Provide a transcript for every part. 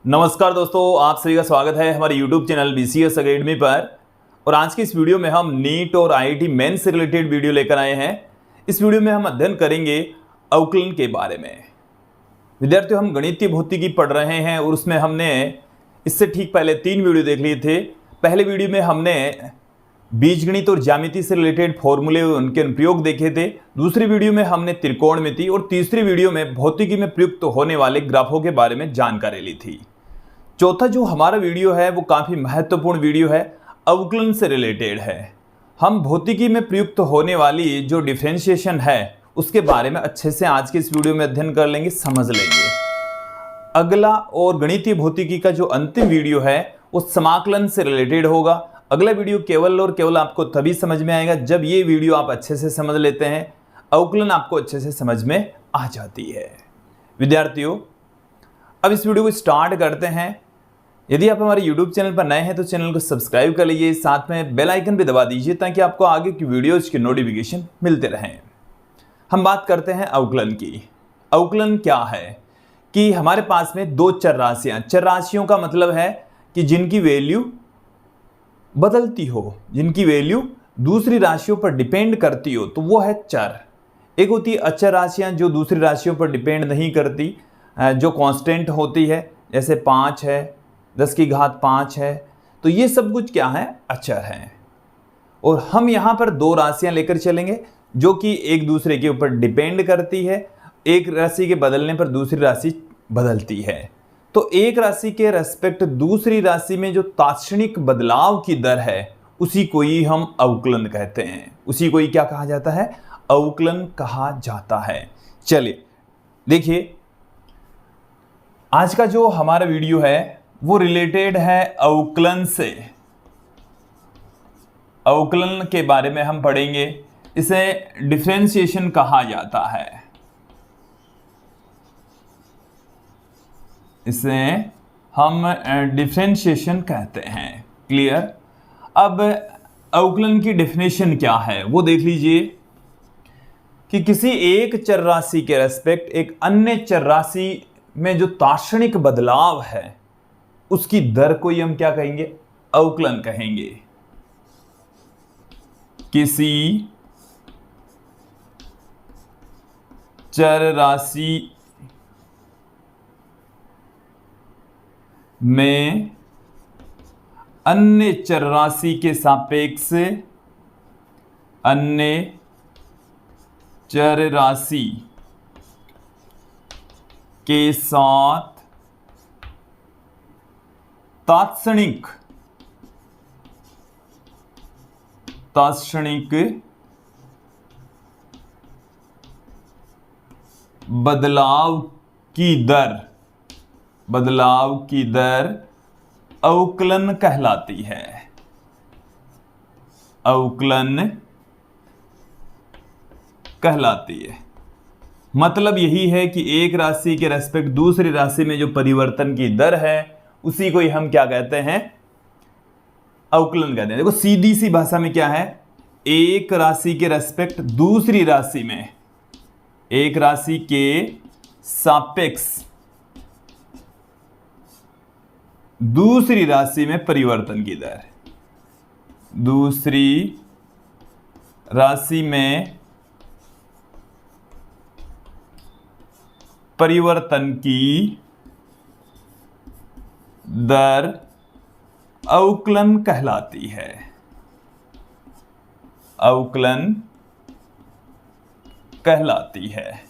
नमस्कार दोस्तों, आप सभी का स्वागत है हमारे YouTube चैनल BCS अकेडमी पर। और आज की इस वीडियो में हम नीट और IIT मेंस से रिलेटेड वीडियो लेकर आए हैं। इस वीडियो में हम अध्ययन करेंगे अवकलन के बारे में। विद्यार्थियों, हम गणितीय भौतिकी पढ़ रहे हैं और उसमें हमने इससे ठीक पहले 3 वीडियो देख लिए थे। पहले वीडियो में हमने बीजगणित और ज्यामिति से रिलेटेड फॉर्मूले उनके अनुप्रयोग देखे थे। दूसरी वीडियो में हमने त्रिकोणमिति और तीसरी वीडियो में भौतिकी में प्रयुक्त होने वाले ग्राफों के बारे में जानकारी ली थी। चौथा जो हमारा वीडियो है वो काफ़ी महत्वपूर्ण वीडियो है, अवकलन से रिलेटेड है। हम भौतिकी में प्रयुक्त होने वाली जो डिफरेंशिएशन है उसके बारे में अच्छे से आज के इस वीडियो में अध्ययन कर लेंगे, समझ लेंगे। अगला और गणितीय भौतिकी का जो अंतिम वीडियो है वो समाकलन से रिलेटेड होगा। अगला वीडियो केवल और केवल आपको तभी समझ में आएगा जब ये वीडियो आप अच्छे से समझ लेते हैं, अवकलन आपको अच्छे से समझ में आ जाती है। विद्यार्थियों, अब इस वीडियो को स्टार्ट करते हैं। यदि आप हमारे YouTube चैनल पर नए हैं तो चैनल को सब्सक्राइब कर लीजिए, साथ में बेल आइकन भी दबा दीजिए ताकि आपको आगे की वीडियोज की नोटिफिकेशन मिलते रहें। हम बात करते हैं अवकलन की। अवकलन क्या है कि हमारे पास में दो चर राशियों का मतलब है कि जिनकी वैल्यू बदलती हो, जिनकी वैल्यू दूसरी राशियों पर डिपेंड करती हो, तो वो है चर। एक होती है अचर राशियाँ जो दूसरी राशियों पर डिपेंड नहीं करती, जो कांस्टेंट होती है, जैसे 5 है, 10 की घात 5 है। तो ये सब कुछ क्या है, अचर हैं। और हम यहाँ पर दो राशियाँ लेकर चलेंगे जो कि एक दूसरे के ऊपर डिपेंड करती है। एक राशि के बदलने पर दूसरी राशि बदलती है। तो एक राशि के रेस्पेक्ट दूसरी राशि में जो तात्क्षणिक बदलाव की दर है उसी को ही हम अवकलन कहते हैं। उसी को ही क्या कहा जाता है, अवकलन कहा जाता है। चलिए देखिए, आज का जो हमारा वीडियो है वो रिलेटेड है अवकलन से। अवकलन के बारे में हम पढ़ेंगे। इसे डिफरेंशिएशन कहा जाता है। इसे हम डिफरेंशिएशन कहते हैं। क्लियर। अब अवकलन की डेफिनेशन क्या है वो देख लीजिए कि किसी एक चर राशि के रेस्पेक्ट एक अन्य चर राशि में जो तात्क्षणिक बदलाव है उसकी दर को ही हम क्या कहेंगे, अवकलन कहेंगे। किसी चर राशि में अन्य चर राशि के सापेक्ष अन्य चर राशि के साथ तात्क्षणिक बदलाव की दर अवकलन कहलाती है। अवकलन कहलाती है। मतलब यही है कि एक राशि के रेस्पेक्ट दूसरी राशि में जो परिवर्तन की दर है उसी को ही हम क्या कहते हैं, अवकलन कहते हैं। देखो सीधी सी भाषा में क्या है, एक राशि के रेस्पेक्ट दूसरी राशि में, एक राशि के सापेक्ष दूसरी राशि में परिवर्तन की दर, दूसरी राशि में परिवर्तन की दर अवकलन कहलाती है। अवकलन कहलाती है।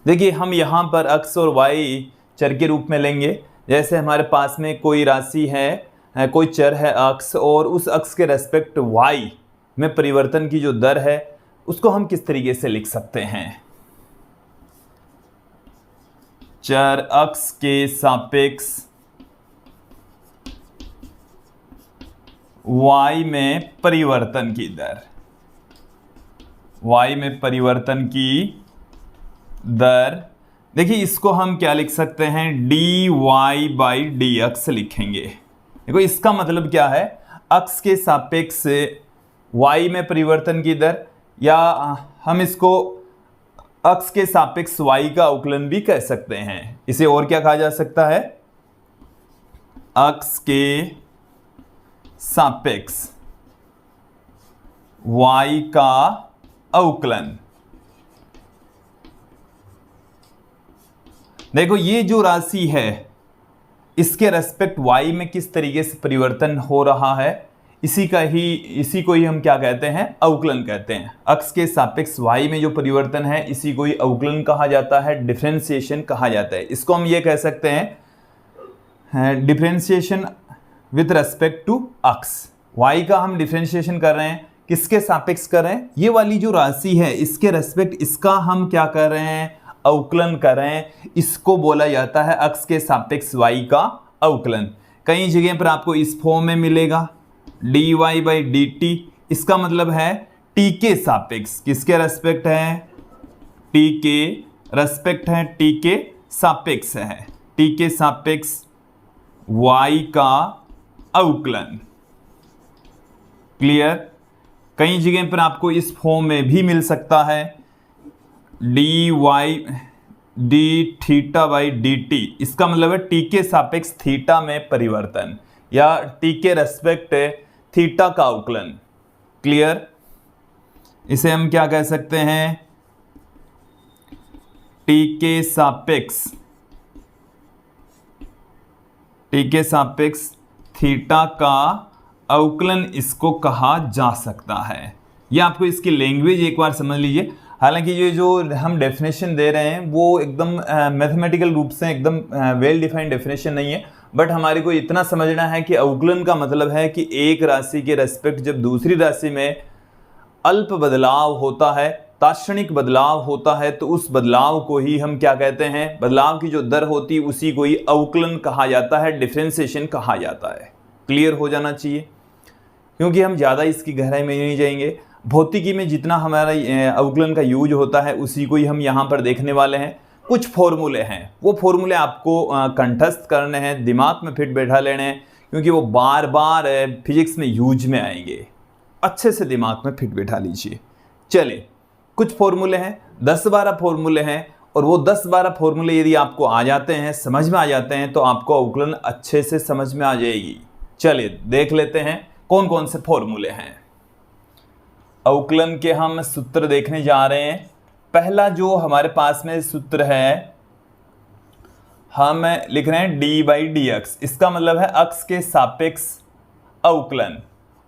देखिए, हम यहां पर x और y चर के रूप में लेंगे। जैसे हमारे पास में कोई राशि है, कोई चर है x, और उस x के रेस्पेक्ट y में परिवर्तन की जो दर है उसको हम किस तरीके से लिख सकते हैं, चर x के सापेक्ष y में परिवर्तन की दर, y में परिवर्तन की दर। देखिए इसको हम क्या लिख सकते हैं, dy/dx लिखेंगे। देखो इसका मतलब क्या है, x के सापेक्ष y में परिवर्तन की दर, या हम इसको अक्ष के सापेक्ष y का अवकलन भी कह सकते हैं। इसे और क्या कहा जा सकता है? अक्ष के सापेक्ष y का अवकलन। देखो ये जो राशि है इसके रेस्पेक्ट y में किस तरीके से परिवर्तन हो रहा है, इसी को ही हम क्या कहते हैं? अवकलन कहते हैं। अक्ष के सापेक्ष y में जो परिवर्तन है इसी को ही अवकलन कहा जाता है, डिफरेंशिएशन कहा जाता है। इसको हम ये कह सकते हैं डिफरेंशिएशन विथ रेस्पेक्ट टू अक्ष। y का हम डिफरेंशिएशन कर रहे हैं, किसके सापेक्ष कर रहे हैं? ये वाली जो राशि है इसके रेस्पेक्ट इसका हम क्या कर रहे हैं? अवकलन कर रहे हैं। इसको बोला जाता है अक्ष के सापेक्ष y का अवकलन। कई जगह पर आपको इस फॉर्म में मिलेगा dy/dt। इसका मतलब है t के सापेक्ष, किसके रेस्पेक्ट है? t के रेस्पेक्ट है, t के सापेक्ष है, t के सापेक्ष y का अवकलन। क्लियर? कई जगह पर आपको इस फॉर्म में भी मिल सकता है dθ/dt। इसका मतलब है t के सापेक्ष थीटा में परिवर्तन या t के रेस्पेक्ट थीटा का अवकलन। क्लियर? इसे हम क्या कह सकते हैं? t के सापेक्ष थीटा का अवकलन इसको कहा जा सकता है। ये आपको इसकी लैंग्वेज एक बार समझ लीजिए। हालांकि ये जो हम डेफिनेशन दे रहे हैं वो एकदम मैथमेटिकल रूप से एकदम वेल डिफाइंड डेफिनेशन नहीं है, बट हमारे को इतना समझना है कि अवकलन का मतलब है कि एक राशि के रेस्पेक्ट जब दूसरी राशि में अल्प बदलाव होता है, तात्क्षणिक बदलाव होता है, तो उस बदलाव को ही हम क्या कहते हैं? बदलाव की जो दर होती है उसी को ही अवकलन कहा जाता है, डिफरेंशिएशन कहा जाता है। क्लियर हो जाना चाहिए, क्योंकि हम ज़्यादा इसकी गहराई में नहीं जाएंगे। भौतिकी में जितना हमारा अवकलन का यूज होता है उसी को ही हम यहाँ पर देखने वाले हैं। कुछ फॉर्मूले हैं, वो फॉर्मूले आपको कंठस्थ करने हैं, दिमाग में फिट बैठा लेने हैं, क्योंकि वो बार बार फिजिक्स में यूज में आएंगे। अच्छे से दिमाग में फिट बैठा लीजिए। चलिए, कुछ फॉर्मूले हैं, 10-12 फॉर्मूले हैं, और वो 10-12 फॉर्मूले यदि आपको आ जाते हैं, समझ में आ जाते हैं, तो आपको अवकलन अच्छे से समझ में आ जाएगी। चलिए देख लेते हैं कौन कौन से फॉर्मूले हैं। अवकलन के हम सूत्र देखने जा रहे हैं। पहला जो हमारे पास में सूत्र है, हम लिख रहे हैं d/dx। इसका मतलब है अक्ष के सापेक्ष अवकलन।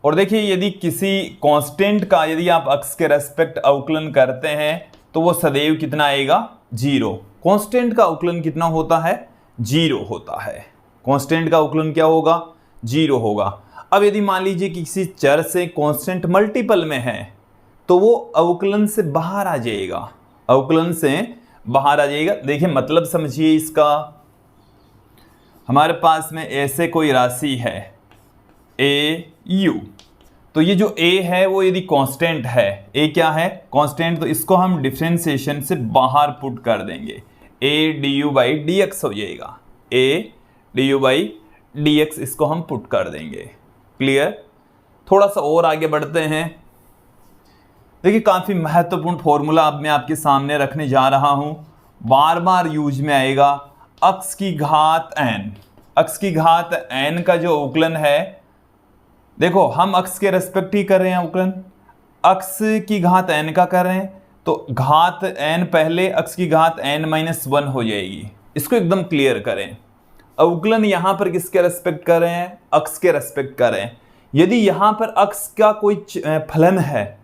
और देखिए, यदि किसी कांस्टेंट का यदि आप अक्ष के रेस्पेक्ट अवकलन करते हैं तो वो सदैव कितना आएगा? 0। कांस्टेंट का अवकलन कितना होता है? 0 होता है। कांस्टेंट का अवकलन क्या होगा? 0 होगा। अब यदि मान लीजिए कि किसी चर से कांस्टेंट मल्टीपल में है तो वो अवकलन से बाहर आ जाएगा, अवकलन से बाहर आ जाएगा। देखिए मतलब समझिए इसका। हमारे पास में ऐसे कोई राशि है AU, तो ये जो A है वो यदि कांस्टेंट है, A क्या है? कांस्टेंट, तो इसको हम डिफरेंशिएशन से बाहर पुट कर देंगे, A du/dx हो जाएगा। A du/dx इसको हम पुट कर देंगे। क्लियर? थोड़ा सा और आगे बढ़ते हैं। देखिए, काफ़ी महत्वपूर्ण फॉर्मूला अब मैं आपके सामने रखने जा रहा हूं, बार बार यूज में आएगा। अक्ष की घात n। अक्ष की घात n का जो अवकलन है, देखो हम अक्ष के रेस्पेक्ट ही कर रहे हैं अवकलन, अक्ष की घात n का कर रहे हैं, तो घात n पहले अक्ष की घात n-1 हो जाएगी। इसको एकदम क्लियर करें। अवकलन यहां पर किसके रेस्पेक्ट कर रहे हैं? अक्ष के रेस्पेक्ट कर रहे हैं। यदि यहां पर अक्ष का कोई फलन है,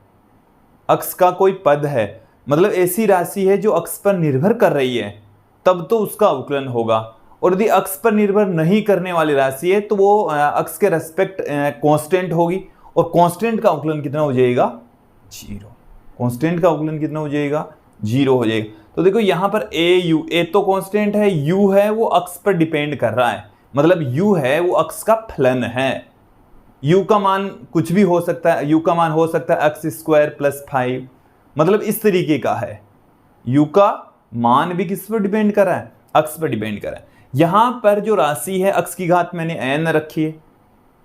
अक्ष का कोई पद है, मतलब ऐसी राशि है जो अक्ष पर निर्भर कर रही है, तब तो उसका अवकलन होगा। और यदि अक्ष पर निर्भर नहीं करने वाली राशि है तो वो अक्ष के रेस्पेक्ट कांस्टेंट होगी, और कांस्टेंट का अवकलन कितना हो जाएगा? 0। कांस्टेंट का अवकलन कितना हो जाएगा? 0 हो जाएगा। तो देखो यहाँ पर A तो कांस्टेंट है, U है वो अक्ष पर डिपेंड कर रहा है, मतलब U है वो अक्ष का फलन है। U का मान कुछ भी हो सकता है, U का मान हो सकता है x² + 5, मतलब इस तरीके का है। U का मान भी किस पर डिपेंड कर रहा है? अक्ष पर डिपेंड कर रहा है। यहां पर जो राशि है अक्ष की घात मैंने n रखी है,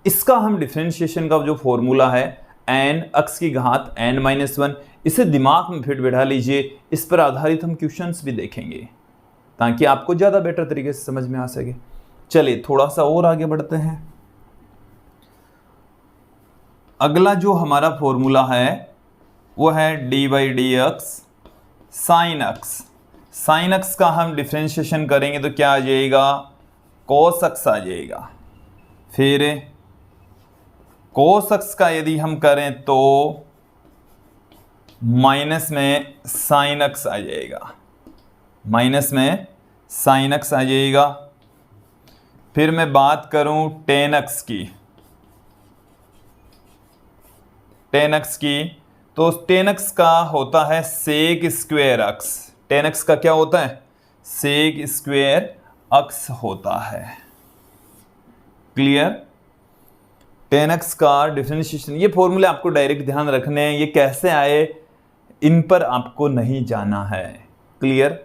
इसका हम डिफरेंशिएशन का जो फॉर्मूला है n अक्ष की घात n-1, इसे दिमाग में फिट बैठा लीजिए। इस पर आधारित हम क्वेश्चंस भी देखेंगे ताकि आपको ज़्यादा बेटर तरीके से समझ में आ सके। चलिए थोड़ा सा और आगे बढ़ते हैं। अगला जो हमारा फॉर्मूला है वो है d/dx sin x। sin x का हम डिफ्रेंशिएशन करेंगे तो क्या आ जाएगा, cos x आ जाएगा। फिर cos x का यदि हम करें तो माइनस में sin x आ जाएगा, माइनस में sin x आ जाएगा। फिर मैं बात करूं tan x की, tan x की, तो tan x का होता है sec square x। tan x का क्या होता है, sec स्क्वायर x होता है। क्लियर। tan x का डिफरेंशिएशन, ये फॉर्मूले आपको डायरेक्ट ध्यान रखने हैं, ये कैसे आए इन पर आपको नहीं जाना है। क्लियर।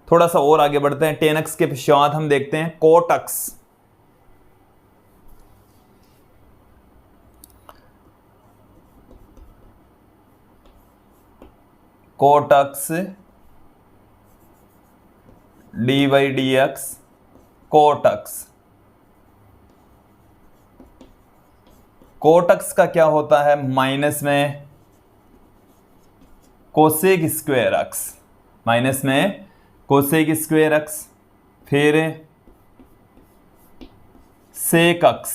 थोड़ा सा और आगे बढ़ते हैं। tan x के पश्चात हम देखते हैं cot x। cot x d/dx cot x। cot x का क्या होता है, माइनस में कोसेक स्क्वायर x, माइनस में कोसेक स्क्वायर x। फिर सेक x,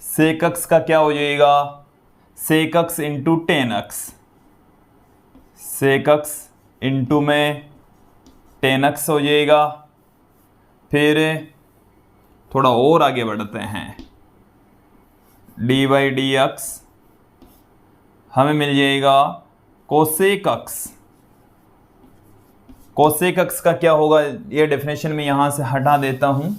सेक x का क्या हो जाएगा, सेक x इंटू टेन x, सेक x इंटू में टेन x हो जाएगा। फिर थोड़ा और आगे बढ़ते हैं, d/dx हमें मिल जाएगा कोसेक x। कोसेक x का क्या होगा, ये डेफिनेशन में यहां से हटा देता हूं।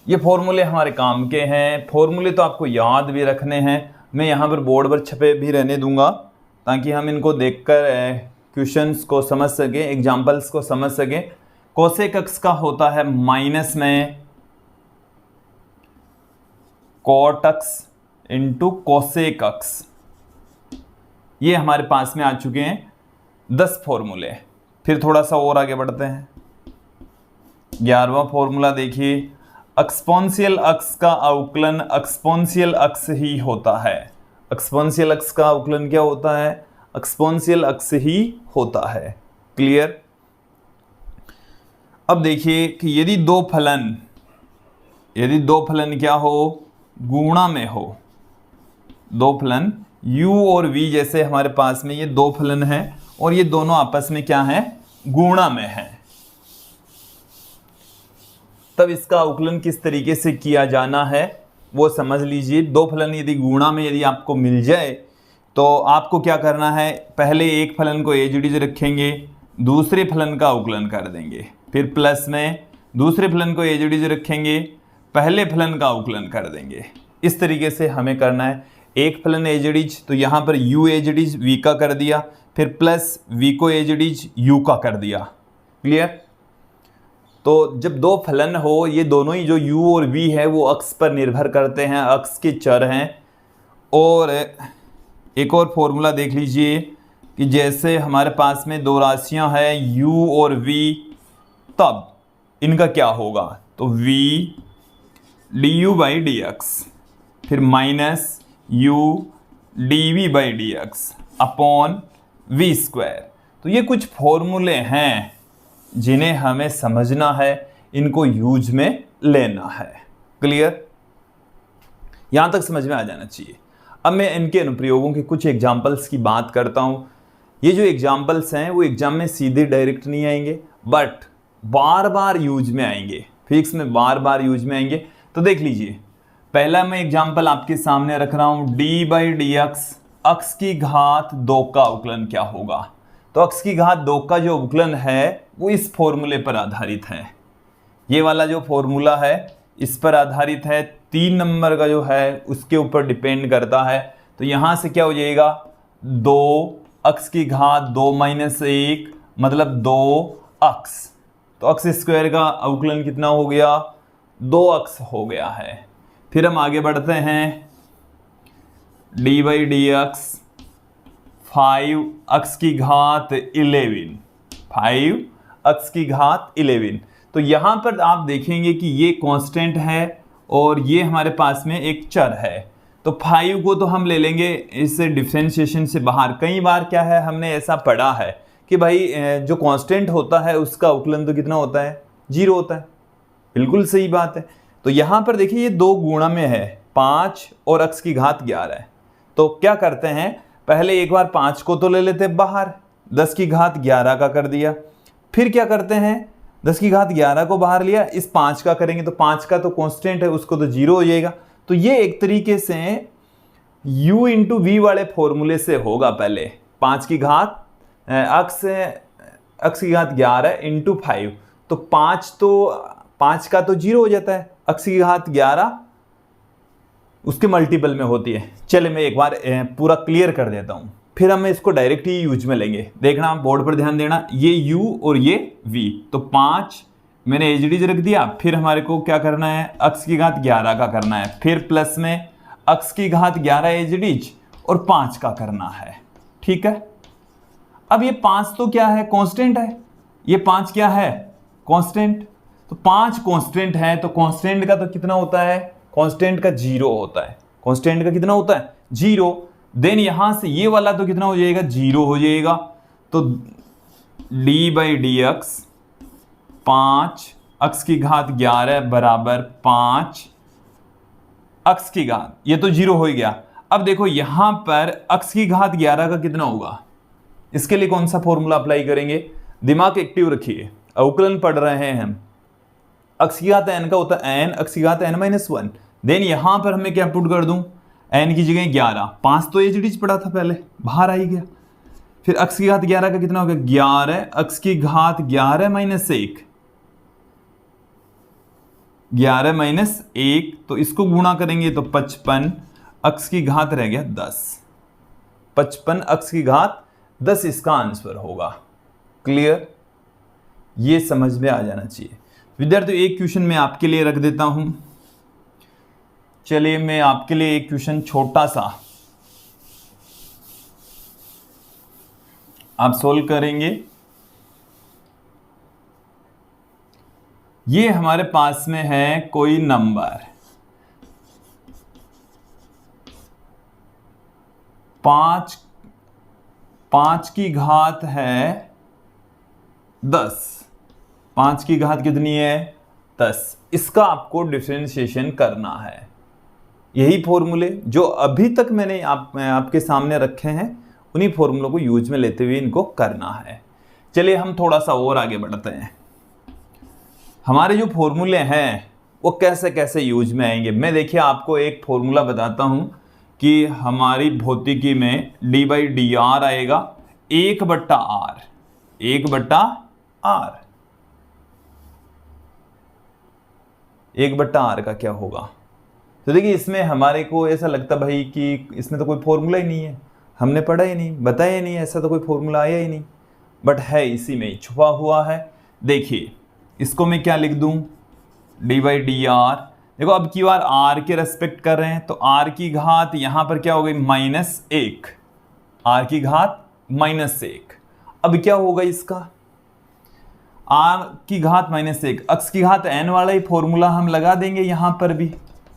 ये फॉर्मूले हमारे काम के हैं, फॉर्मूले तो आपको याद भी रखने हैं। मैं यहां पर बोर्ड पर छपे भी रहने दूंगा ताकि हम इनको देखकर क्वेश्चंस को समझ सकें, एग्जाम्पल्स को समझ सकें। कोसेक x का होता है माइनस में cot x into cosec x। ये हमारे पास में आ चुके हैं 10 फॉर्मूले। फिर थोड़ा सा और आगे बढ़ते हैं। 11वां फॉर्मूला देखिए, एक्सपोनेंशियल x का अवकलन एक्सपोनेंशियल x ही होता है। एक्सपोनेंशियल x का अवकलन क्या होता है, एक्सपोनेंशियल x ही होता है। क्लियर। अब देखिए कि यदि दो फलन क्या हो, गुणा में हो, दो फलन u और v जैसे हमारे पास में ये दो फलन हैं और ये दोनों आपस में क्या हैं, गुणा में हैं, तब इसका अवकलन किस तरीके से किया जाना है वो समझ लीजिए। दो फलन यदि गुणा में यदि आपको मिल जाए तो आपको क्या करना है, पहले एक फलन को एज इट इज रखेंगे, दूसरे फलन का अवकलन कर देंगे। फिर प्लस में दूसरे फलन को एज इट इज रखेंगे, पहले फलन का अवकलन कर देंगे। इस तरीके से हमें करना है। एक फलन एज इट इज तो यहाँ पर u as it is v का कर दिया, फिर प्लस v को एज इट इज u का कर दिया। क्लियर। तो जब दो फलन हो, ये दोनों ही जो u और v है वो अक्ष पर निर्भर करते हैं, अक्ष के चर हैं। और एक और फॉर्मूला देख लीजिए कि जैसे हमारे पास में दो राशियां हैं u और v, तब इनका क्या होगा, तो v du/dx, फिर minus u dv/dx upon v square. तो ये कुछ फॉर्मूले हैं जिन्हें हमें समझना है, इनको यूज में लेना है। क्लियर। यहां तक समझ में आ जाना चाहिए। अब मैं इनके अनुप्रयोगों के कुछ एग्जाम्पल्स की बात करता हूं। ये जो एग्जाम्पल्स हैं वो एग्जाम में सीधे डायरेक्ट नहीं आएंगे, बट बार बार यूज में आएंगे, फिजिक्स में बार बार यूज में आएंगे। तो देख लीजिए, पहला मैं एग्जाम्पल आपके सामने रख रहा हूं, d/dx x की घात 2 का अवकलन क्या होगा। तो x की घात 2 का जो अवकलन है वो इस फॉर्मूले पर आधारित है। ये वाला जो फॉर्मूला है इस पर आधारित है, 3 नंबर का जो है उसके ऊपर डिपेंड करता है। तो यहां से क्या हो जाएगा, 2x की घात 2 - 1 मतलब 2x। तो x स्क्वायर का अवकलन कितना हो गया, 2x हो गया है। फिर हम आगे बढ़ते हैं, D by D x 5 x की घात 11, 5 x की घात 11। तो यहां पर आप देखेंगे कि ये कांस्टेंट है और ये हमारे पास में एक चर है। तो 5 को तो हम ले लेंगे इस डिफरेंशिएशन से बाहर। कई बार क्या है, हमने ऐसा पढ़ा है कि भाई जो कांस्टेंट होता है उसका अवकलन तो कितना होता है, 0 होता है। बिल्कुल सही बात है। तो यहां पर देखिए ये 2 गुणा में है, 5 और x की घात 11 है। तो क्या करते हैं, पहले एक बार 5 को तो ले लेते हैं बाहर, 10 की घात 11 का कर दिया। फिर क्या करते हैं, 10 की घात 11 को बाहर लिया, इस 5 का करेंगे तो 5 का तो कांस्टेंट है, उसको तो 0 हो जाएगा। तो ये एक तरीके से u इंटू वी वाले फॉर्मूले से होगा। पहले 5 की घात x की घात 11 इंटू 5, तो 5 का तो 0 हो जाता है, x की घात 11 उसके मल्टीपल में होती है। चले मैं एक बार पूरा क्लियर कर देता हूं, फिर हम इसको डायरेक्ट ही यूज में लेंगे। देखना, बोर्ड पर ध्यान देना, ये u और ये v। तो 5 मैंने एजडीज रख दिया, फिर हमारे को क्या करना है, x की घात 11 का करना है, फिर प्लस में x की घात 11 एजडीज और 5 का करना है। ठीक है, अब ये 5 तो क्या है, कांस्टेंट है। ये 5 क्या है, कांस्टेंट। तो 5 कांस्टेंट है, तो कांस्टेंट का तो कितना होता है, कांस्टेंट का 0 होता है। कांस्टेंट का कितना होता है, 0। देन यहां से ये वाला तो कितना हो जाएगा, 0 हो जाएगा। तो d by D x 5 x की घात 11 बराबर 5 x की घात, ये तो 0 हो ही गया। अब देखो यहां पर x की घात 11 का कितना होगा, इसके लिए कौन सा फॉर्मूला अप्लाई करेंगे, दिमाग एक्टिव रखिए, अवकलन पढ़ रहे हैं हम। x की घात n का होता है n, x की घात n माइनस 1। देन यहां पर हमें क्या पुट कर दूं, n की जगह 11, 5 तो एजडीज पड़ा था पहले, बाहर आई गया। फिर x की घात 11 का कितना होगा, 11 x की घात 11 माइनस 1, 11 माइनस 1, तो इसको गुणा करेंगे तो 55 x की घात रह गया 10, 55 x की घात 10 इसका आंसर होगा। क्लियर, ये समझ में आ जाना चाहिए। विद्यार्थियों एक क्वेश्चन मैं आपके लिए रख देता हूं। चलिए मैं आपके लिए एक क्वेश्चन छोटा सा आप सोल्व करेंगे। ये हमारे पास में है कोई नंबर 5 की घात है 10, 5 की घात कितनी है, 10। इसका आपको डिफरेंशिएशन करना है। यही फॉर्मूले जो अभी तक मैंने आपके सामने रखे हैं, उन्हीं फॉर्मूलों को यूज में लेते हुए इनको करना है। चलिए हम थोड़ा सा और आगे बढ़ते हैं। हमारे जो फॉर्मूले हैं वो कैसे कैसे यूज में आएंगे। मैं देखिए आपको एक फॉर्मूला बताता हूं कि हमारी भौतिकी में डी बाई डी आर आएगा 1/r, 1/r, 1/r का क्या होगा। तो देखिए इसमें हमारे को ऐसा लगता भाई कि इसमें तो कोई फॉर्मूला ही नहीं है, हमने पढ़ा ही नहीं, बताया ही नहीं, ऐसा तो कोई फॉर्मूला आया ही नहीं, बट है इसी में ही छुपा हुआ है। देखिए इसको मैं क्या लिख दूं, डी बाई डी आर। देखो अब की बार आर के रेस्पेक्ट कर रहे हैं, तो आर की घात यहां पर क्या हो गई, -1, आर की घात -1। अब क्या होगा इसका, आर की घात -1, x की घात n वाला ही फॉर्मूला हम लगा देंगे यहां पर भी,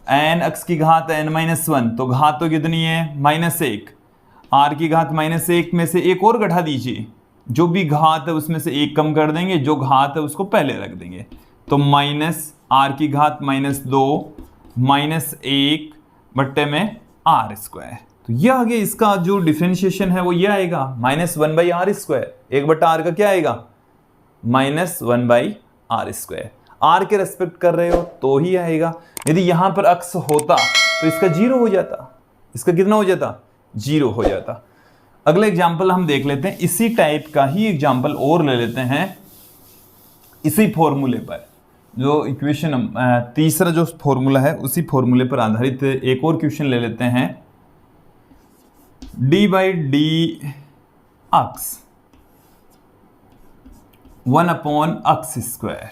n x की घात n-1, तो घात तो कितनी है, -1। आर की घात -1 में से एक और घटा दीजिए, जो भी घात है उसमें से एक कम कर देंगे, जो घात है उसको पहले रख देंगे। तो -r की घात -2 -1 बट्टे में r²। तो ये आगे इसका जो डिफरेंशिएशन है वो ये आएगा -1/r²। 1/r का क्या आएगा, -1/r²। r के रेस्पेक्ट कर रहे हो तो ही आएगा। यदि यहां पर x होता तो इसका 0 हो जाता, इसका कितना हो जाता, 0 हो जाता। अगला एग्जाम्पल हम देख लेते हैं, इसी टाइप का ही एग्जाम्पल और ले लेते हैं इसी फॉर्मूले पर। जो इक्वेशन तीसरा जो फॉर्मूला है उसी फॉर्मूले पर आधारित एक और क्वेश्चन ले लेते हैं। D by D x 1/x²।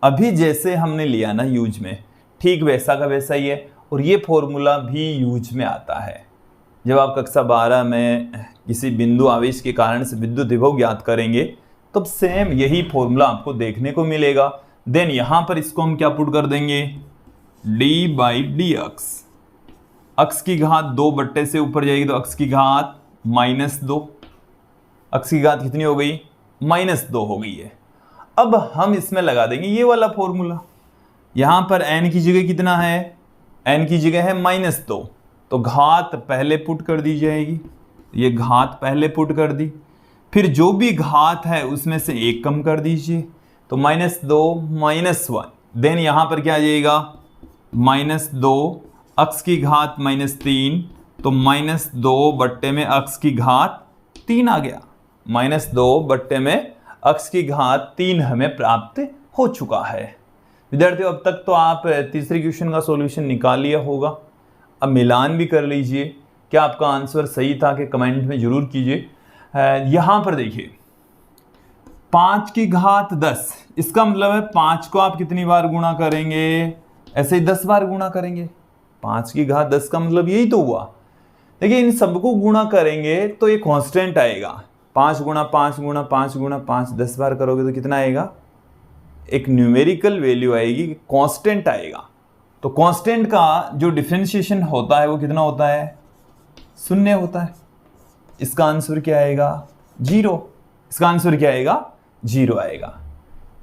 अभी जैसे हमने लिया ना यूज में, ठीक वैसा का वैसा ही है। और ये फॉर्मूला भी यूज में आता है जब आप कक्षा 12 में किसी बिंदु आवेश के कारण से विद्युत विभव ज्ञात करेंगे, तब सेम यही फॉर्मूला आपको देखने को मिलेगा। देन यहां पर इसको हम क्या पुट कर देंगे, d/dx, अक्ष की घात 2 बट्टे से ऊपर जाएगी तो अक्ष की घात -2, अक्ष की घात कितनी हो गई, -2 हो गई है। अब हम इसमें लगा देंगे ये वाला फॉर्मूला। यहां पर n की जगह कितना है, n की जगह है -2, तो घात पहले पुट कर दी जाएगी, ये घात पहले पुट कर दी, फिर जो भी घात है उसमें से 1 कम कर दीजिए, तो -2 -1, देन यहां पर क्या आ जाएगा, -2 अक्ष की घात -3, तो -2 बट्टे में अक्ष की घात 3 आ गया, -2 बट्टे में अक्ष की घात 3 हमें प्राप्त हो चुका है। विद्यार्थियों, अब तक तो आप तीसरे क्वेश्चन का सॉल्यूशन निकाल लिया होगा। अब मिलान भी कर लीजिए, क्या आपका आंसर सही था कि कमेंट में जरूर कीजिए। यहां पर देखिए 5 की घात 10, इसका मतलब है 5 को आप कितनी बार गुणा करेंगे, ऐसे ही 10 बार गुणा करेंगे। 5 की घात 10 का मतलब यही तो हुआ। देखिए इन सबको गुणा करेंगे तो ये कांस्टेंट आएगा, 5 गुणा 5 गुणा 5 गुणा 5, 10 बार करोगे तो कितना आएगा, एक न्यूमेरिकल वैल्यू आएगी, कांस्टेंट आएगा। तो कांस्टेंट का जो डिफरेंशिएशन होता है वो कितना होता है, 0 होता है। इसका आंसर क्या आएगा, 0। इसका आंसर क्या आएगा, 0 आएगा।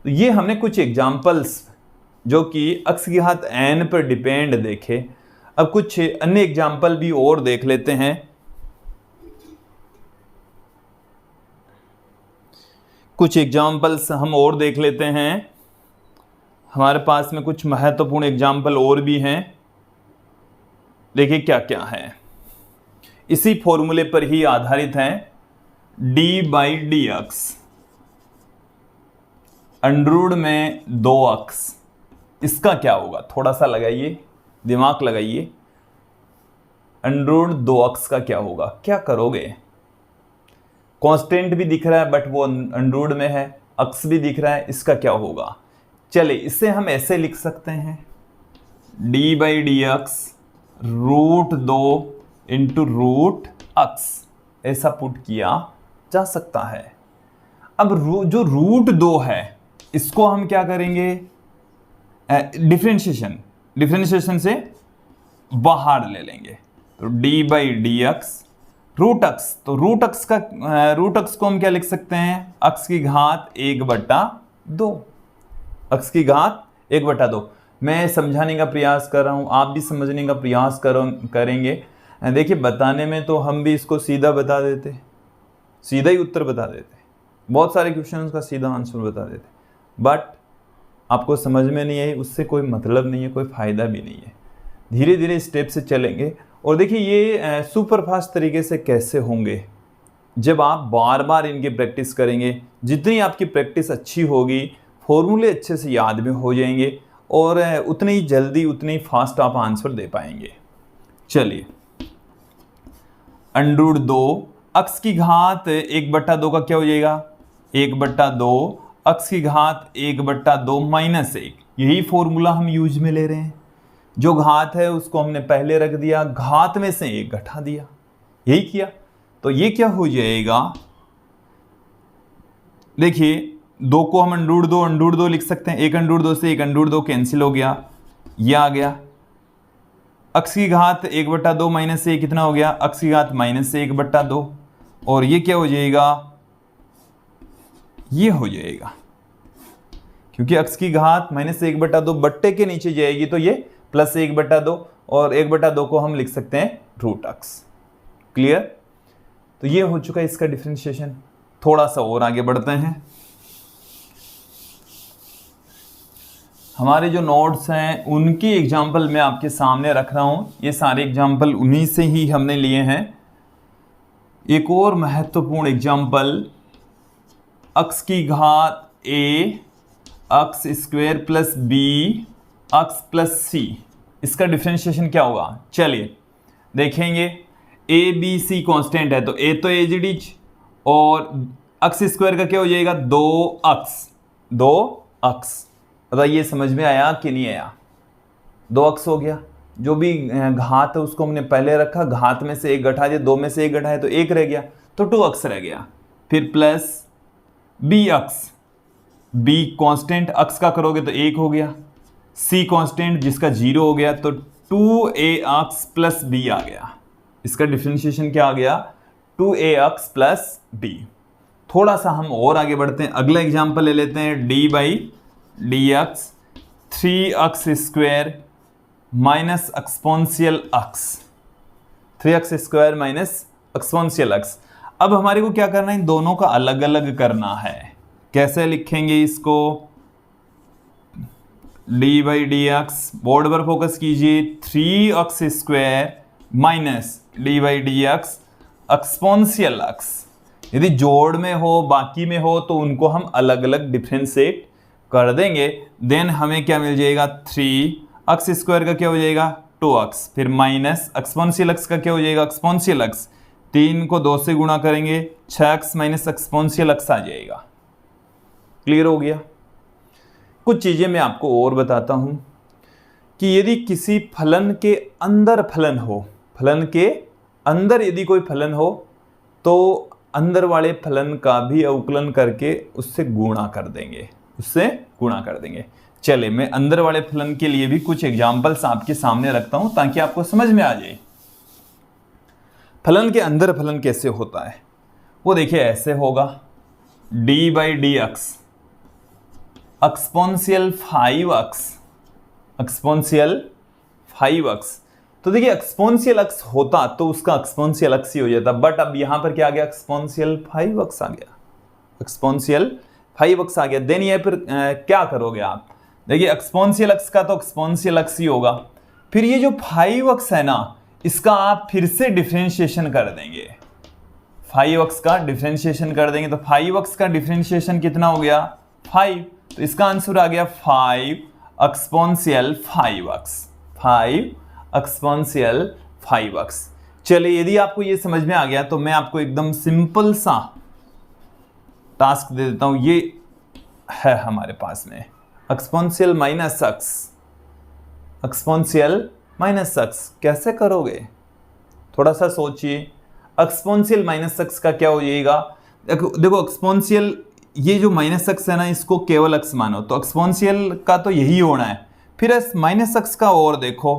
तो ये हमने कुछ एग्जाम्पल्स जो कि अक्ष की घात n पर डिपेंड देखे। अब कुछ अन्य एग्जाम्पल भी और देख लेते हैं। कुछ एग्जाम्पल्स हम और देख लेते हैं, हमारे पास में कुछ महत्वपूर्ण एग्जाम्पल और भी हैं। देखिए क्या क्या है, इसी फॉर्मूले पर ही आधारित हैं। d/dx अंडरूट में 2x, इसका क्या होगा, थोड़ा सा लगाइए, दिमाग लगाइए। अंडरूट 2x का क्या होगा, क्या करोगे, कांस्टेंट भी दिख रहा है बट वो अंडरूट में है, अक्स भी दिख रहा है, इसका क्या होगा। चलिए इसे हम ऐसे लिख सकते हैं, d/dx √2 इंटू √x, ऐसा पुट किया जा सकता है। अब जो √2 है इसको हम क्या करेंगे, डिफरेंशिएशन से बाहर ले लेंगे, तो d/dx √x, तो √x को हम क्या लिख सकते हैं, अक्ष की घात 1/2, अक्ष की घात 1/2। मैं समझाने का प्रयास कर रहा हूं, आप भी समझने का प्रयास करेंगे। देखिए बताने में तो हम भी इसको सीधा बता देते, सीधा ही उत्तर बता देते, बहुत सारे क्वेश्चंस का सीधा आंसर बता देते, बट आपको समझ में नहीं आई, उससे कोई मतलब नहीं है, कोई फ़ायदा भी नहीं है। धीरे धीरे स्टेप से चलेंगे। और देखिए ये सुपर फास्ट तरीके से कैसे होंगे, जब आप बार बार इनकी प्रैक्टिस करेंगे। जितनी आपकी प्रैक्टिस अच्छी होगी, फॉर्मूले अच्छे से याद में हो जाएंगे और उतनी ही जल्दी, उतनी ही फास्ट आप आंसर दे पाएंगे। चलिए, √2 अक्ष की घात 1/2 का क्या हो जाएगा, 1/2 अक्ष की घात 1/2 -1, यही फॉर्मूला हम यूज में ले रहे हैं। जो घात है उसको हमने पहले रख दिया, घात में से 1 घटा दिया, यही किया। तो ये क्या हो जाएगा, देखिए 2 को हम √2 लिख सकते हैं, 1 √2 से 1 √2 कैंसिल हो गया, ये आ गया। अक्ष की घात 1/2 -1 कितना हो गया, अक्ष की घात -1/2, और ये क्या हो जाएगा, ये हो जाएगा, क्योंकि अक्ष की घात -1/2 बट्टे के नीचे जाएगी तो ये +1/2, और 1/2 को हम लिख सकते हैं √x। क्लियर। तो ये हो चुका है इसका डिफरेंशिएशन। थोड़ा सा और आगे बढ़ते हैं। हमारे जो नोट्स हैं उनकी एग्जाम्पल मैं आपके सामने रख रहा हूं, ये सारे एग्जाम्पल उन्हीं से ही हमने लिए हैं। एक और महत्वपूर्ण एग्जाम्पल, अक्ष की घात a अक्स स्क्वायर प्लस b अक्स प्लस c, इसका डिफरेंशिएशन क्या होगा। चलिए देखेंगे, a b c कांस्टेंट है तो a तो एज इट इज, और अक्स स्क्वायर का क्या हो जाएगा, 2 अक्स। बताइए समझ में आया कि नहीं आया, 2 अक्स हो गया, जो भी घात है उसको हमने पहले रखा, घात में से एक घटा दिया, 2 में से एक घटाए तो 1 रह गया, तो 2x रह गया। फिर plus bx, b constant, x का करोगे तो 1 हो गया, c कांस्टेंट जिसका 0 हो गया, तो 2ax प्लस b आ गया। इसका डिफरेंशिएशन क्या आ गया? 2ax plus b। थोड़ा सा हम और आगे बढ़ते हैं, अगला एग्जांपल ले लेते हैं, d by D x 3x square minus exponential x, 3x square minus exponential x। अब हमारे को क्या करना है? इन दोनों का अलग अलग करना है। कैसे लिखेंगे इसको? d by D x, board पर फोकस कीजिए, 3x square minus d by D x exponential x। यदि जोड़ में हो, बाकी में हो, तो उनको हम अलग अलग डिफरेंशिएट कर देंगे। देन हमें क्या मिल जाएगा? 3x स्क्वायर का क्या हो जाएगा? 2x, फिर माइनस एक्सपोनेंशियल x का क्या हो जाएगा? Exponential x। 3 को 2 से गुणा करेंगे, 6x माइनस एक्सपोनेंशियल x आ जाएगा। क्लियर हो गया? कुछ चीजें मैं आपको और बताता हूं कि यदि किसी फलन के अंदर फलन हो, फलन के अंदर यदि कोई फलन हो, तो अंदर वाले फलन का भी अवकलन करके उससे गुणा कर देंगे, उससे गुणा कर देंगे। चलिए मैं अंदर वाले फलन के लिए भी कुछ एग्जांपल्स आपके सामने रखता हूं ताकि आपको समझ में आ जाए फलन के अंदर फलन कैसे होता है। वो देखिए ऐसे होगा, d by D x exponential 5x, exponential 5x। तो देखिए एक्सपोनेंशियल x होता तो उसका एक्सपोनेंशियल x ही हो जाता, बट अब यहां पर क्या आ गया? एक्सपोनेंशियल 5x आ गया, एक्सपोनेंशियल 5x आ गया। देन ये फिर क्या करोगे आप? देखिए एक्सपोनेंशियल x का तो एक्सपोनेंशियल x ही होगा, फिर ये जो 5x है ना, इसका आप फिर से डिफरेंशिएशन कर देंगे, 5x का डिफरेंशिएशन कर देंगे। तो 5x का डिफरेंशिएशन कितना हो गया? 5। तो इसका आंसर आ गया 5 एक्सपोनेंशियल 5x, 5 एक्सपोनेंशियल 5x। चलिए यदि आपको ये समझ में आ गया तो मैं आपको एकदम सिंपल सा टास्क दे देता हूं। ये है हमारे पास में exponential minus x, exponential minus x कैसे करोगे? थोड़ा सा सोचिए। एक्सपोनेंशियल माइनस x का क्या हो जाएगा? देखो एक्सपोनेंशियल, ये जो माइनस x है ना, इसको केवल x मानो, तो एक्सपोनेंशियल का तो यही होना है। फिर माइनस x का और देखो,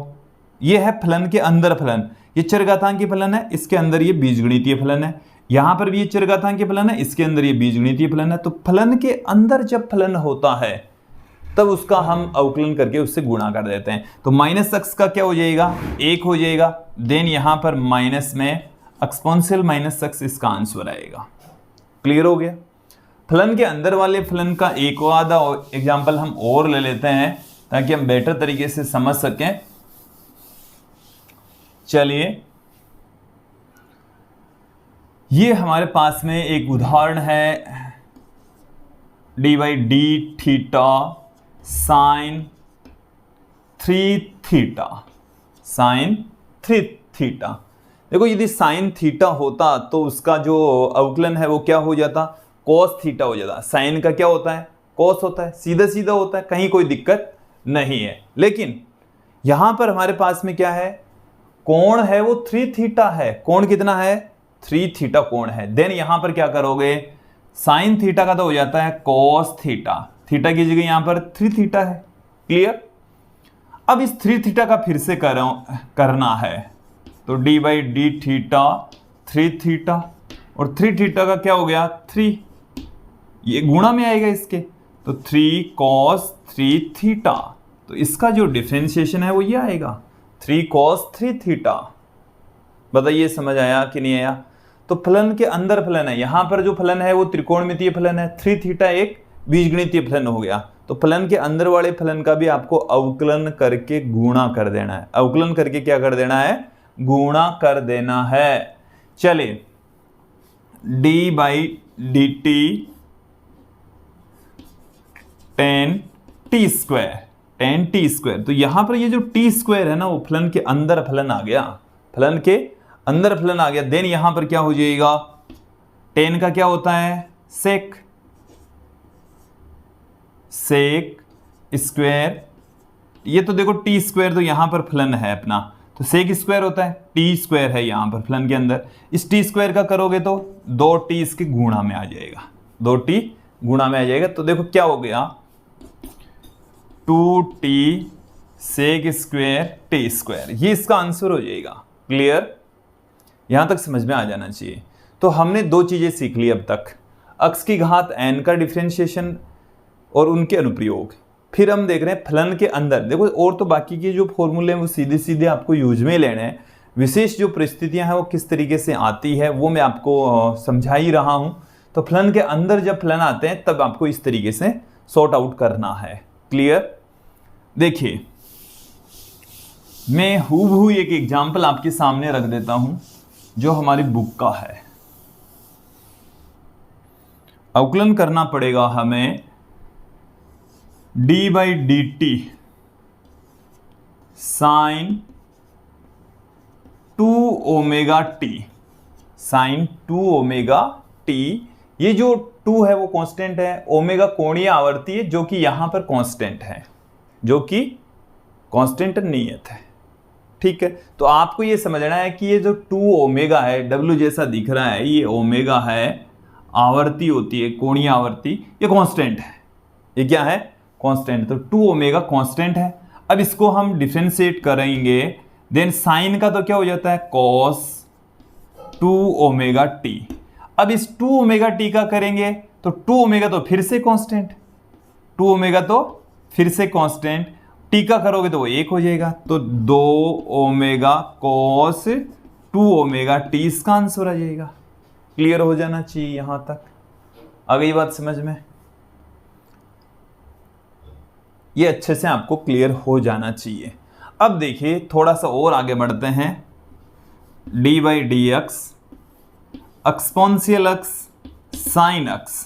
ये है फलन के अंदर फलन, ये चरघातांकी फलन है, इसके अंदर ये बीजगणितीय फलन है, यहां पर भी ये चरघातांकी फलन है, इसके अंदर ये बीजगणितीय फलन है। तो फलन के अंदर जब फलन होता है तब उसका हम अवकलन करके उससे गुणा कर देते हैं। तो माइनस x का क्या हो जाएगा? 1 हो जाएगा। देन यहां पर माइनस में एक्सपोनेंशियल माइनस x इसका आंसर आएगा। क्लियर हो गया? फलन के अंदर वाले फलन का एक आधा एग्जाम्पल हम और ले लेते हैं ताकि हम बेटर तरीके से समझ सकें। चलिए ये हमारे पास में एक उदाहरण है, d by D theta sine 3 थीटा, साइन 3 थीटा। देखो यदि साइन थीटा होता तो उसका जो अवकलन है वो क्या हो जाता? कोस थीटा हो जाता। साइन का क्या होता है? कोस होता है, सीधा सीधा होता है, कहीं कोई दिक्कत नहीं है। लेकिन यहां पर हमारे पास में क्या है? कोण है वो 3 थीटा है। कोण कितना है? 3 थीटा कोण है। देन यहां पर क्या करोगे? साइन थीटा का तो हो जाता है कोस थीटा, थीटा की जगह यहां पर 3 थीटा है। क्लियर? अब इस 3 थीटा का फिर से करना है, तो d by D theta 3 theta, और 3 थीटा का क्या हो गया? 3, ये गुणा में आएगा इसके, तो 3 cos 3 थीटा। तो इसका जो डिफरेंशिएशन है वो ये आएगा 3 cos 3 थीटा। बताइए समझ आया कि नहीं आया? तो फलन के अंदर फलन है, यहां पर जो फलन है वो त्रिकोणमितीय फलन है, 3 थीटा एक बीजगणितीय फलन हो गया। तो फलन के अंदर वाले फलन का भी आपको अवकलन करके गुणा कर देना है। अवकलन करके क्या कर देना है? गुणा कर देना है। चलिए d by D T ten T square, तो यहां पर ये जो टी स्क्वायर है ना, वो फलन के अंदर फलन आ गया, फलन के अंदर फलन आ गया। देन यहां पर क्या हो जाएगा? टेन का क्या होता है? सेक स्क्वायर ये तो देखो टी स्क्वायर तो यहाँ पर फलन है अपना, तो सेक स्क्वायर होता है, टी स्क्वायर है यहाँ पर फलन के अंदर। इस टी स्क्वायर का करोगे तो 2t इसके गुणा में आ जाएगा, 2t गुणा में आ जाएगा। तो देखो क्या हो गया, 2t sec square T square, ये इसका आंसर हो जाएगा। क्लियर, यहां तक समझ में आ जाना चाहिए। तो हमने दो चीजें सीख ली अब तक, अक्स की घात n का डिफरेंशिएशन और उनके अनुप्रयोग। फिर हम देख रहे हैं फलन के अंदर, देखो और तो बाकी के जो फॉर्मूले हैं वो सीधे सीधे आपको यूज में लेने हैं, विशेष जो परिस्थितियां हैं वो किस तरीके से आती है वो मैं आपको समझा ही रहा हूं। तो फलन के अंदर जब फलन आते हैं तब आपको इस तरीके से सॉर्ट आउट करना है। क्लियर, देखिए मैं हूबहू एक एग्जाम्पल आपके सामने रख देता हूं जो हमारी बुक का है। अवकलन करना पड़ेगा हमें D by D T sine 2 omega T, sine 2 omega T. ये जो 2 है वो कांस्टेंट है, ओमेगा कोणीय आवर्ती है जो कि यहां पर कांस्टेंट है, जो कि कांस्टेंट नियत है। ठीक है, तो आपको ये समझना है कि ये जो 2 ओमेगा है, डब्ल्यू जैसा दिख रहा है, ये ओमेगा है, आवर्ती होती है कोणीय आवर्ती, ये कांस्टेंट है। ये क्या है, कांस्टेंट। तो 2 ओमेगा कांस्टेंट है। अब इसको हम डिफरेंशिएट करेंगे, देन साइन का तो क्या हो जाता है कॉस 2 ओमेगा टी। अब इस 2 ओमेगा टी का करेंगे तो 2 ओमेगा तो फिर से कांस्टेंट, 2 ओमेगा तो फिर से कांस्टेंट, टी का करोगे तो वो 1 हो जाएगा, तो 2 ओमेगा कॉस 2 ओमेगा टी इसका आंसर आ जाएगा। क्लियर हो जाना चाहिए यहां तक, आ गई बात समझ में? ये अच्छे से आपको क्लियर हो जाना चाहिए। अब देखिए थोड़ा सा और आगे बढ़ते हैं, D by D x exponential x sine x.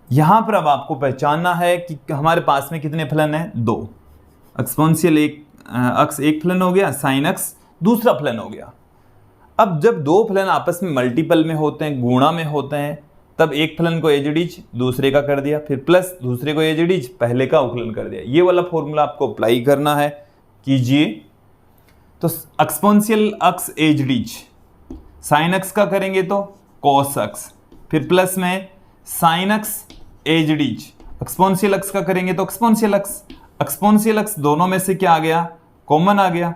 यहां पर अब आपको पहचानना है कि हमारे पास में कितने फलन हैं, 2। एक्सपोनेंशियल एक्स एक फलन हो गया, साइन एक्स दूसरा फलन हो गया। अब जब दो फलन आपस में मल्टीपल में होते हैं, गुणा में होते हैं, तब एक फलन को एज इट इज दूसरे का कर दिया, फिर प्लस दूसरे को एज इट इज पहले का अवकलन कर दिया। ये वाला फॉर्मूला आपको अप्लाई करना है, कीजिए। तो exponential X as it is, sine X का करेंगे तो कॉस एक्स, फिर प्लस में sine X as it is, exponential X का करेंगे तो एक्सपोनेंशियल एक्स। एक्सपोनेंशियल एक्स दोनों में से क्या आ गया, कॉमन आ गया,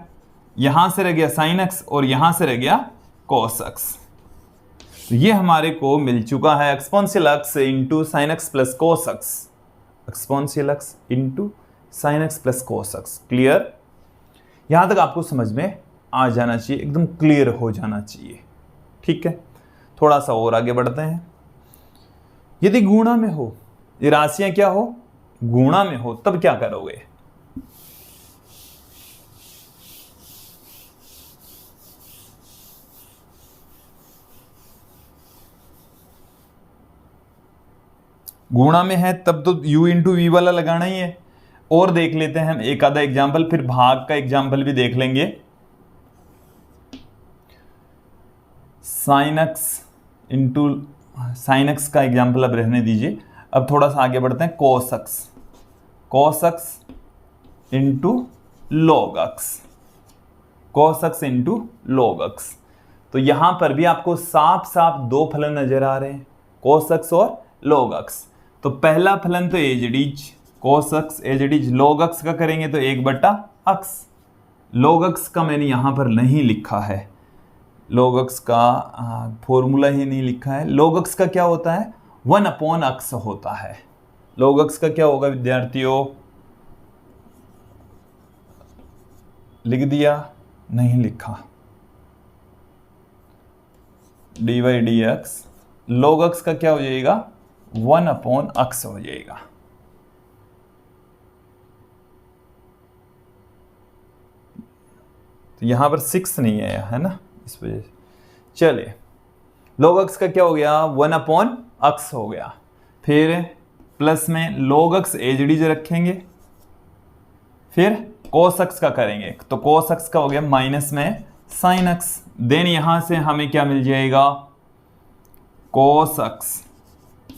यहां से रह गया साइन एक्स और यहां से रह गया कॉस एक्स। तो ये हमारे को मिल चुका है exponential x into sine x plus cos x, exponential x into sine x plus cos x. Clear, यहां तक आपको समझ में आ जाना चाहिए, एकदम क्लियर हो जाना चाहिए। ठीक है, थोड़ा सा और आगे बढ़ते हैं। यदि गुणा में हो, ये राशियां क्या हो, गुणा में हो, तब क्या करोगे? गुणा में है तब तो u इंटू वी वाला लगाना ही है। और देख लेते हैं हम एक आधा एग्जाम्पल, फिर भाग का एग्जाम्पल भी देख लेंगे। Sine x into, sign X का एग्जाम्पल अब रहने दीजिए। अब थोड़ा सा आगे बढ़ते हैं, cos x, cos x into log x, cos x into log X. तो यहां पर भी आपको साफ साफ दो फलन नजर आ रहे हैं, कॉस एक्स और लॉग एक्स। तो पहला फलन तो as it is cos X as it is, log X का करेंगे तो 1/x। लॉग एक्स का मैंने यहां पर नहीं लिखा है, लॉग एक्स का फॉर्मूला ही नहीं लिखा है। लॉग एक्स का क्या होता है, 1/x होता है। लॉग एक्स का क्या होगा विद्यार्थियों, लिख दिया, नहीं लिखा, D by D x, log X का क्या हो जाएगा, 1/x हो जाएगा। तो यहां पर 6 नहीं आया है ना, इस वजह से। चलिए, log x का क्या हो गया, 1/x हो गया। फिर प्लस में log x as it is रखेंगे, फिर cos x का करेंगे तो cos x का हो गया माइनस में sin x। देन यहां से हमें क्या मिल जाएगा, cos x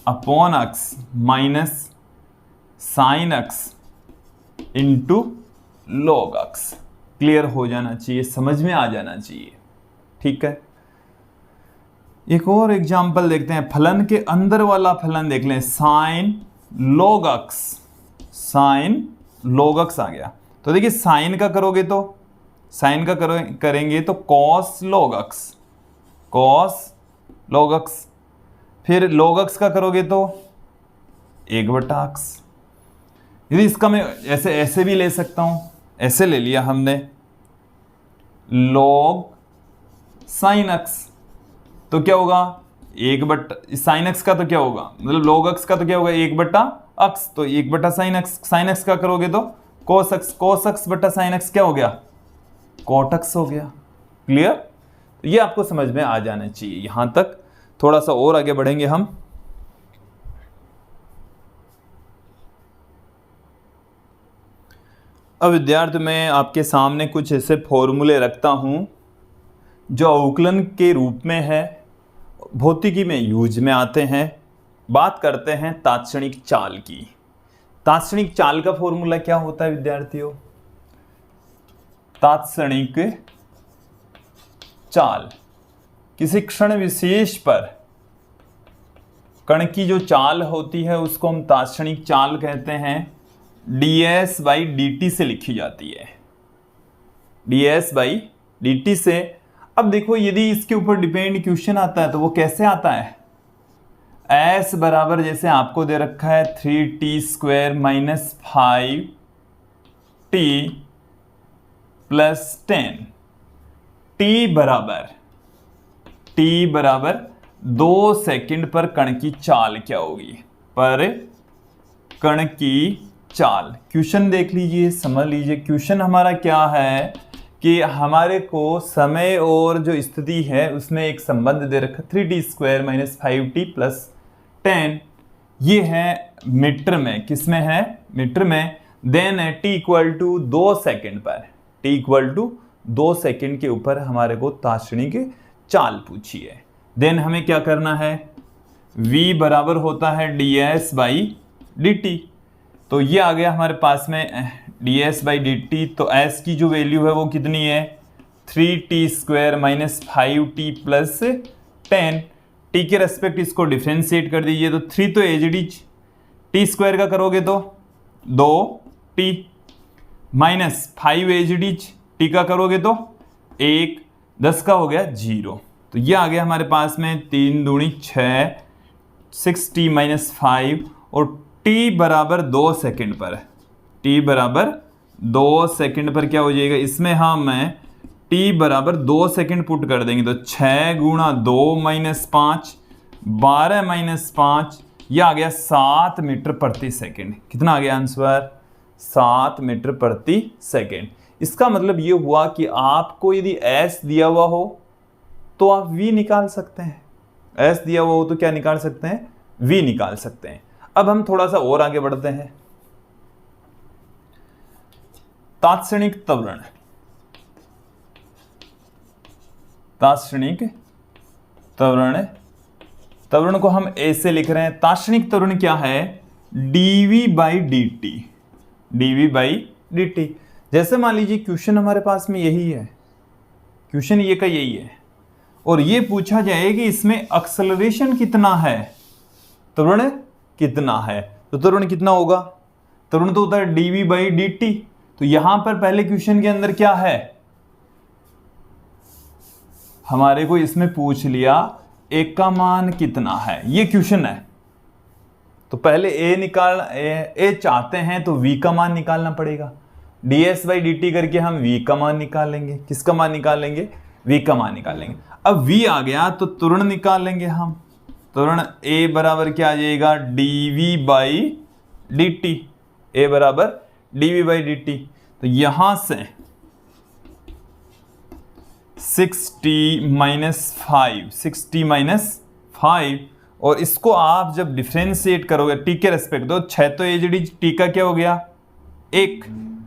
upon x minus sin x into log x। Clear हो जाना चाहिए, समझ में आ जाना चाहिए। ठीक है, एक और एग्जाम्पल देखते हैं। फलन के अंदर वाला फलन देख लें, sine log x, sine log x आ गया। तो देखिए साइन का करोगे तो साइन का करेंगे तो cos log x, cos log x। फिर log x का करोगे तो 1/x। यदि इसका मैं ऐसे भी ले सकता हूं, ऐसे ले लिया हमने log sin x, तो क्या होगा 1/sin x का तो क्या होगा, मतलब log x का तो क्या होगा 1/x, तो 1/sin x। sin x का करोगे तो cos x, cos x बटा sin x क्या हो गया, cot x हो गया। क्लियर, तो ये आपको समझ में आ जाना चाहिए। यहां तक थोड़ा सा और आगे बढ़ेंगे हम। अब विद्यार्थी मैं आपके सामने कुछ ऐसे फॉर्मूले रखता हूं जो अवकलन के रूप में है, भौतिकी में यूज में आते हैं। बात करते हैं तात्क्षणिक चाल की। तात्क्षणिक चाल का फॉर्मूला क्या होता है विद्यार्थियों, तात्क्षणिक चाल किसी क्षण विशेष पर कण की जो चाल होती है उसको हम तात्क्षणिक चाल कहते हैं। ds/dt से लिखी जाती है, ds/dt से। अब देखो यदि इसके ऊपर डिपेंड क्वेश्चन आता है तो वो कैसे आता है, s बराबर जैसे आपको दे रखा है 3t² - 5t + 10, t बराबर 2 सेकंड पर कण की चाल क्या होगी, पर कण की चाल। क्वेश्चन देख लीजिए, समझ लीजिए। क्वेश्चन हमारा क्या है कि हमारे को समय और जो स्थिति है उसमें एक संबंध दे रखा 3t² - 5t + 10, ये है मीटर में, किसमें है, मीटर में। देन है t = 2 सेकंड पर, t = 2 सेकंड के ऊपर हमारे को तात्क्षणिक चाल पूछी है। देन हमें क्या करना है, v बराबर होता है ds/dt। तो ये आ गया हमारे पास में ds/dt। तो s की जो वैल्यू है वो कितनी है, 3t² - 5t + 10। t के रेस्पेक्ट इसको डिफरेंशिएट कर दीजिए, तो 3 तो एज इट इज, t² का करोगे तो 2t minus 5 as it is, t का करोगे तो 1, 10 का हो गया 0। तो ये आ गया हमारे पास में 3 दूनी 6, 6t - 5 और t बराबर 2 सेकंड पर, t बराबर 2 सेकंड पर क्या हो जाएगा, इसमें हम t बराबर 2 सेकंड पुट कर देंगे तो 6 × 2 - 5, 12 - 5, यह आ गया 7 मीटर प्रति सेकंड। कितना आ गया आंसर, 7 मीटर प्रति सेकंड। इसका मतलब ये हुआ कि आपको यदि s दिया हुआ हो तो आप v निकाल सकते हैं, s दिया हुआ हो तो क्या निकाल सकते हैं, v निकाल सकते हैं। अब हम थोड़ा सा और आगे बढ़ते हैं। तात्क्षणिक त्वरण, तात्क्षणिक त्वरण को हम ऐसे लिख रहे हैं। तात्क्षणिक त्वरण क्या है, dv/dt, dv/dt। जैसे मान लीजिए क्वेश्चन हमारे पास में यही है, क्वेश्चन ये का यही है, और ये पूछा जाए कि इसमें एक्सेलरेशन कितना है, त्वरण कितना है, तो त्वरण कितना होगा, त्वरण तो होता है dv/dt। तो यहां पर पहले क्वेश्चन के अंदर क्या है, हमारे को इसमें पूछ लिया a का मान कितना है, ये क्वेश्चन है। तो पहले a चाहते हैं तो v का मान निकालना पड़ेगा। ds/dt करके हम v का मान निकालेंगे। किसका मान निकालेंगे, v का मान निकालेंगे। अब v आ गया तो त्वरण निकाल लेंगे हम। त्वरण a बराबर क्या आ जाएगा, dv/dt, a बराबर dv/dt। तो यहां से 60 - 5, और इसको आप जब डिफरेंशिएट करोगे t के रेस्पेक्ट, तो 6 तो एज डी, t का क्या हो गया 1,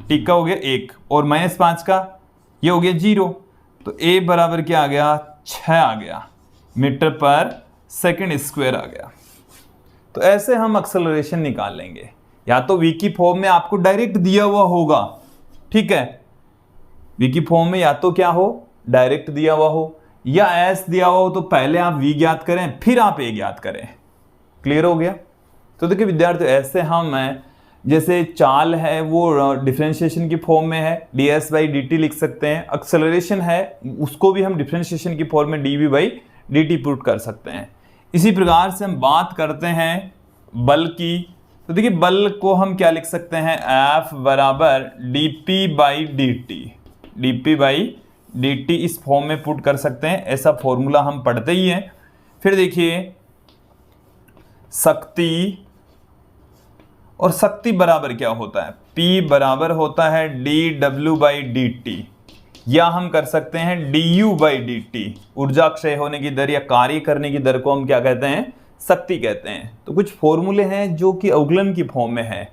t का हो गया 1, और -5 का ये हो गया 0। तो a बराबर क्या आ गया, 6 आ गया, मीटर पर सेकंड स्क्वायर आ गया। तो ऐसे हम एक्सेलरेशन निकाल लेंगे। या तो v की फॉर्म में आपको डायरेक्ट दिया हुआ होगा, ठीक है, v की फॉर्म में या तो क्या हो, डायरेक्ट दिया हुआ हो, या s दिया हुआ हो, तो पहले आप v ज्ञात करें फिर आप a ज्ञात करें। क्लियर हो गया। तो देखिए विद्यार्थियों, ऐसे हम जैसे चाल है वो डिफरेंशिएशन की फॉर्म में है, ds बाई dt लिख सकते हैं। एक्सेलरेशन है उसको भी हम डिफरेंशिएशन की फॉर्म में dv बाई dt पुट कर सकते हैं। इसी प्रकार से हम बात करते हैं बल की, तो देखिए बल को हम क्या लिख सकते हैं, F बराबर dp by dt, dp by dt इस फॉर्म में पुट कर सकते हैं। ऐसा फॉर्मूला हम पढ़ते ही हैं। फिर देखिए शक्ति, और शक्ति बराबर क्या होता है, P बराबर होता है dw बाई dt, या हम कर सकते हैं du बाई dt। ऊर्जा क्षय होने की दर या कार्य करने की दर को हम क्या कहते हैं, शक्ति कहते हैं। तो कुछ फॉर्मूले हैं जो कि अवकलन की फॉर्म में है।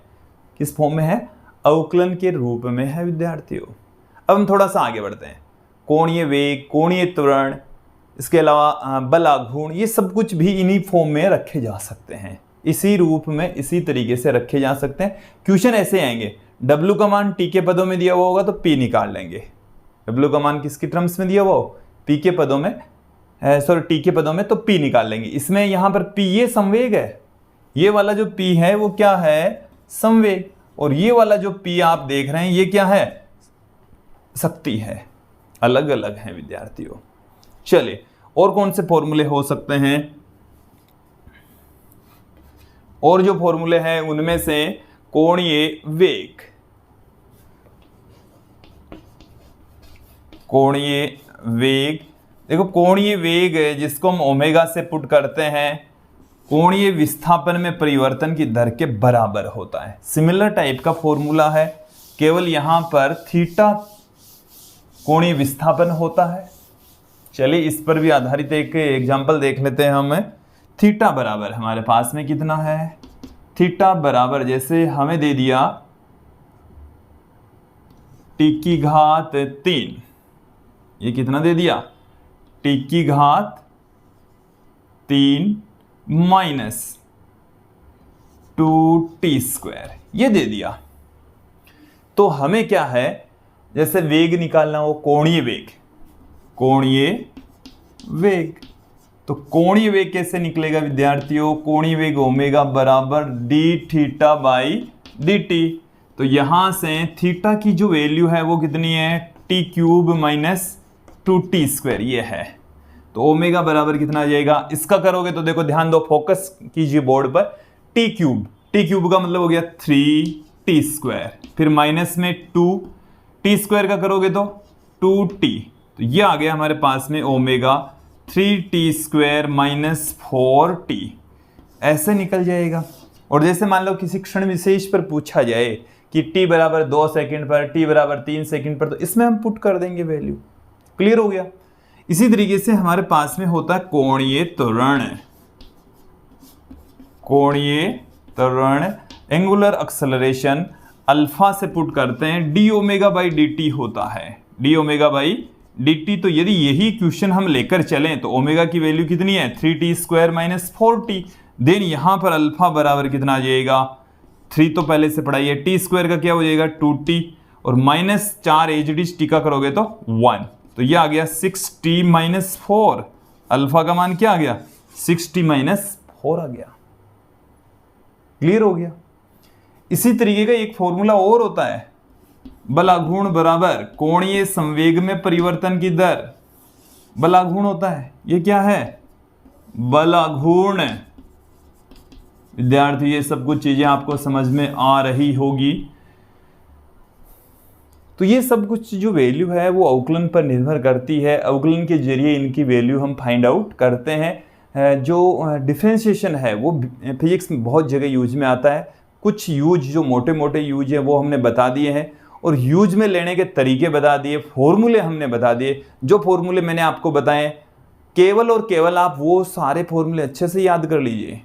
किस फॉर्म में है, अवकलन के रूप में है विद्यार्थियों। अब हम थोड़ा सा आगे बढ़ते हैं। कोणीय वेग, कोणीय त्वरण, इसके अलावा बल आघूर्ण, ये सब कुछ भी इन्हीं फॉर्म में रखे जा सकते हैं, इसी रूप में इसी तरीके से रखे जा सकते हैं। क्वेश्चन ऐसे आएंगे, W का मान T के पदों में दिया हुआ होगा तो P निकाल लेंगे। W का मान किसकी टर्म्स में दिया हुआ हो, P के पदों में, सॉरी T के पदों में, तो P निकाल लेंगे। इसमें यहाँ पर P ये संवेग है, ये वाला जो P है वो क्या है, संवेग, और ये वाला जो P आप देख रहे हैं ये क्या है, शक्ति है। अलग अलग हैं विद्यार्थियों। चलिए और कौन से फॉर्मूले हो सकते हैं, और जो फॉर्मूले हैं उनमें से कोणीय वेग, कोणीय वेग, देखो कोणीय वेग जिसको हम ओमेगा से पुट करते हैं, कोणीय विस्थापन में परिवर्तन की दर के बराबर होता है। सिमिलर टाइप का फॉर्मूला है, केवल यहां पर थीटा कोणीय विस्थापन होता है। चलिए इस पर भी आधारित एक एग्जांपल देख लेते हैं हम। थीटा बराबर हमारे पास में कितना है, थीटा बराबर जैसे हमें दे दिया t की घात 3, ये कितना दे दिया, t की घात 3 माइनस 2t स्क्वायर, ये दे दिया। तो हमें क्या है, जैसे वेग निकालना हो, कोणीय वेग, कोणीय वेग, तो कोणीय वेग कैसे निकलेगा विद्यार्थियों, कोणीय वेग ओमेगा बराबर d थीटा बाई dt। तो यहां से थीटा की जो वैल्यू है वो कितनी है, t cube minus 2t square, ये है। तो ओमेगा बराबर कितना आ जाएगा, इसका करोगे तो देखो ध्यान दो, फोकस कीजिए बोर्ड पर, t क्यूब का मतलब हो गया 3t स्क्वायर, फिर माइनस में 2t स्क्वायर का करोगे तो 2t, तो ये आ गया हमारे पास में omega 3t square minus 4t, ऐसे निकल जाएगा। और जैसे मान लो किसी क्षण विशेष पर पूछा जाए कि t बराबर 2 सेकंड पर, t बराबर 3 सेकंड पर, तो इसमें हम पुट कर देंगे वैल्यू। क्लियर हो गया। इसी तरीके से हमारे पास में होता है कोणीय त्वरण, कोणीय त्वरण एंगुलर एक्सेलरेशन अल्फा से पुट करते हैं, D omega by D T होता है, D omega by D T. तो यदि यही क्वेश्चन हम लेकर चलें तो ओमेगा की वैल्यू कितनी है, 3t square minus 4t, then यहां पर अल्फा बराबर कितना आ जाएगा, 3 तो पहले से पढ़ाई है, टी स्क्वायर का क्या हो जाएगा 2t, और माइनस 4 एचडी टी का करोगे तो 1, तो ये आ गया 6t माइनस 4, अल्फा का मान क्या आ गया 6t माइनस 4 आ गया। क्लियर हो गया। इसी तरीके का एक फॉर्मूला और होता है, बलाघूर्ण बराबर कोणीय संवेग में परिवर्तन की दर, बलाघूर्ण होता है, ये क्या है बलाघूर्ण। विद्यार्थी ये सब कुछ चीजें आपको समझ में आ रही होगी। तो ये सब कुछ जो वैल्यू है वो अवकलन पर निर्भर करती है, अवकलन के जरिए इनकी वैल्यू हम फाइंड आउट करते हैं। जो डिफरेंशिएशन है वो फिजिक्स में बहुत जगह यूज में आता है, कुछ यूज जो मोटे मोटे यूज है वो हमने बता दिए हैं, और यूज में लेने के तरीके बता दिए, फॉर्मूले हमने बता दिए। जो फॉर्मूले मैंने आपको बताए केवल और केवल आप वो सारे फॉर्मूले अच्छे से याद कर लीजिए,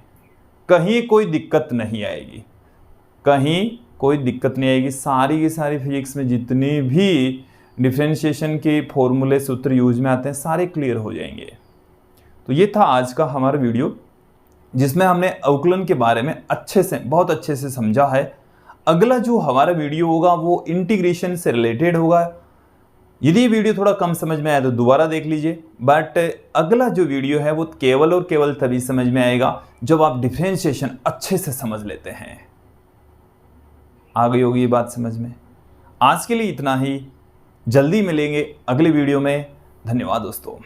कहीं कोई दिक्कत नहीं आएगी, कहीं कोई दिक्कत नहीं आएगी। सारी की सारी फिजिक्स में जितने भी डिफरेंशिएशन के फॉर्मूले सूत्र यूज में आते हैं सारे क्लियर हो जाएंगे। तो ये था आज का हमारा वीडियो जिसमें हमने अवकलन के बारे में अच्छे से, बहुत अच्छे से समझा है। अगला जो हमारा वीडियो होगा वो इंटीग्रेशन से रिलेटेड होगा। यदि ये वीडियो थोड़ा कम समझ में आया तो दोबारा देख लीजिए, बट अगला जो वीडियो है वो केवल और केवल तभी समझ में आएगा जब आप डिफरेंशिएशन अच्छे से समझ लेते हैं। आ गई होगी ये बात समझ में। आज के लिए इतना ही, जल्दी मिलेंगे अगले वीडियो में। धन्यवाद दोस्तों।